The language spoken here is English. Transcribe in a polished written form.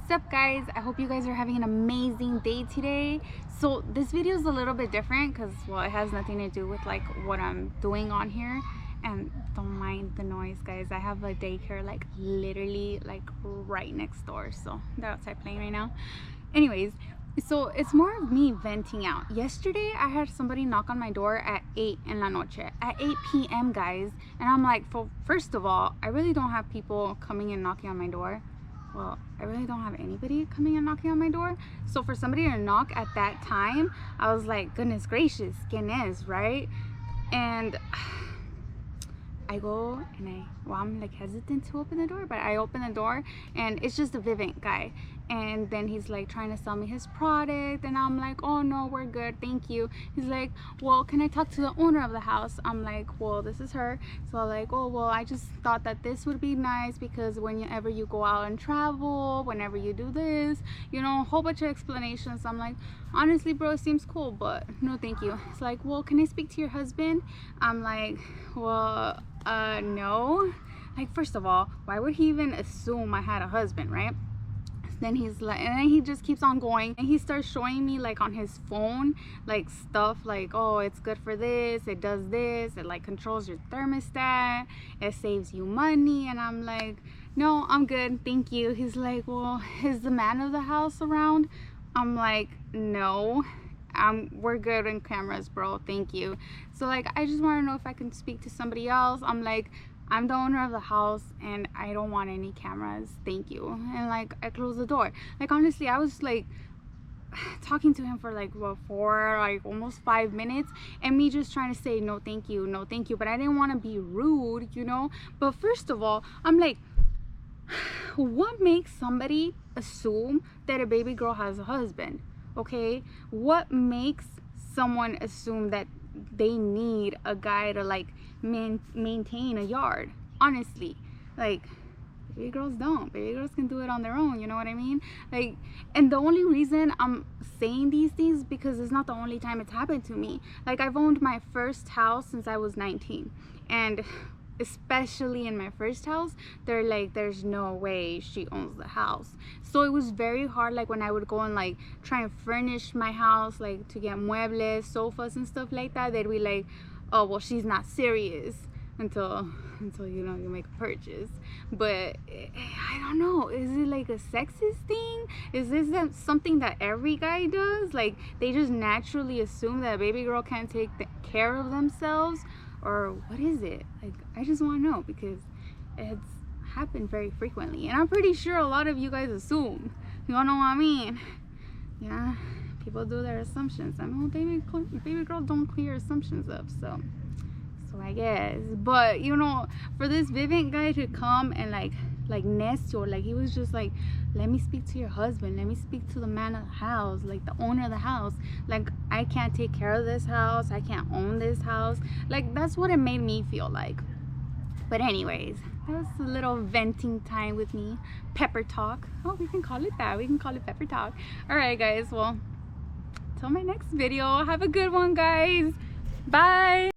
What's up, guys? I hope you guys are having an amazing day today. So this video is a little bit different because, well, it has nothing to do with like what I'm doing on here. And don't mind the noise, guys. I have a daycare like literally like right next door, so they're outside playing right now. Anyways, so it's more of me venting out. Yesterday I had somebody knock on my door at 8 in la noche, at 8 p.m. guys, and I'm like, first of all, I really don't have people coming and knocking on my door. Well, I really don't have anybody coming and knocking on my door. So for somebody to knock at that time, I was like, goodness gracious, ¿quién es, right? And I go and I'm like hesitant to open the door, but I open the door and it's just a Vivint guy. And then he's like trying to sell me his product, and I'm like, oh no, we're good, thank you. He's like, well, can I talk to the owner of the house? I'm like, well, this is her. So I'm like, oh, well, I just thought that this would be nice because whenever you go out and travel, whenever you do this, you know, a whole bunch of explanations. I'm like, honestly, bro, it seems cool, but no thank you. It's like, well, can I speak to your husband? I'm like, well, no. Like, first of all, why would he even assume I had a husband, right? Then he's like, and then he just keeps on going, and he starts showing me like on his phone like stuff like, oh, it's good for this, it does this, it like controls your thermostat, it saves you money. And I'm like, no, I'm good, thank you. He's like, well, is the man of the house around? I'm like, no, we're good on cameras, bro, thank you. So like, I just want to know if I can speak to somebody else. I'm like, I'm the owner of the house and I don't want any cameras, thank you. And like, I closed the door. Like, honestly, I was like talking to him for like, what, almost 5 minutes, and me just trying to say no thank you, no thank you, but I didn't want to be rude, you know. But first of all, I'm like, what makes somebody assume that a baby girl has a husband? Okay, what makes someone assume that they need a guy to like maintain a yard? Honestly, like, baby girls don't. Baby girls can do it on their own, you know what I mean? Like, and the only reason I'm saying these things because it's not the only time it's happened to me. Like, I've owned my first house since I was 19, and especially in my first house, they're like, there's no way she owns the house. So it was very hard, like when I would go and like try and furnish my house, like to get muebles, sofas and stuff like that, they'd be like, oh, well, she's not serious until you know, you make a purchase. But I don't know, is it like a sexist thing? Is this something that every guy does? Like, they just naturally assume that a baby girl can't take care of themselves? Or what is it? Like, I just want to know because it's happened very frequently, and I'm pretty sure a lot of you guys assume. You all know what I mean? Yeah, people do their assumptions. I mean, baby girls don't clear assumptions up, so I guess. But you know, for this Vivint guy to come and like Nestor, like, he was just like, let me speak to your husband, let me speak to the man of the house, like the owner of the house. Like, I can't take care of this house, I can't own this house. Like, that's what it made me feel like. But anyways, that was a little venting time with me. Pepper talk. Oh, we can call it that. We can call it pepper talk. All right, guys, well, till my next video, have a good one, guys. Bye.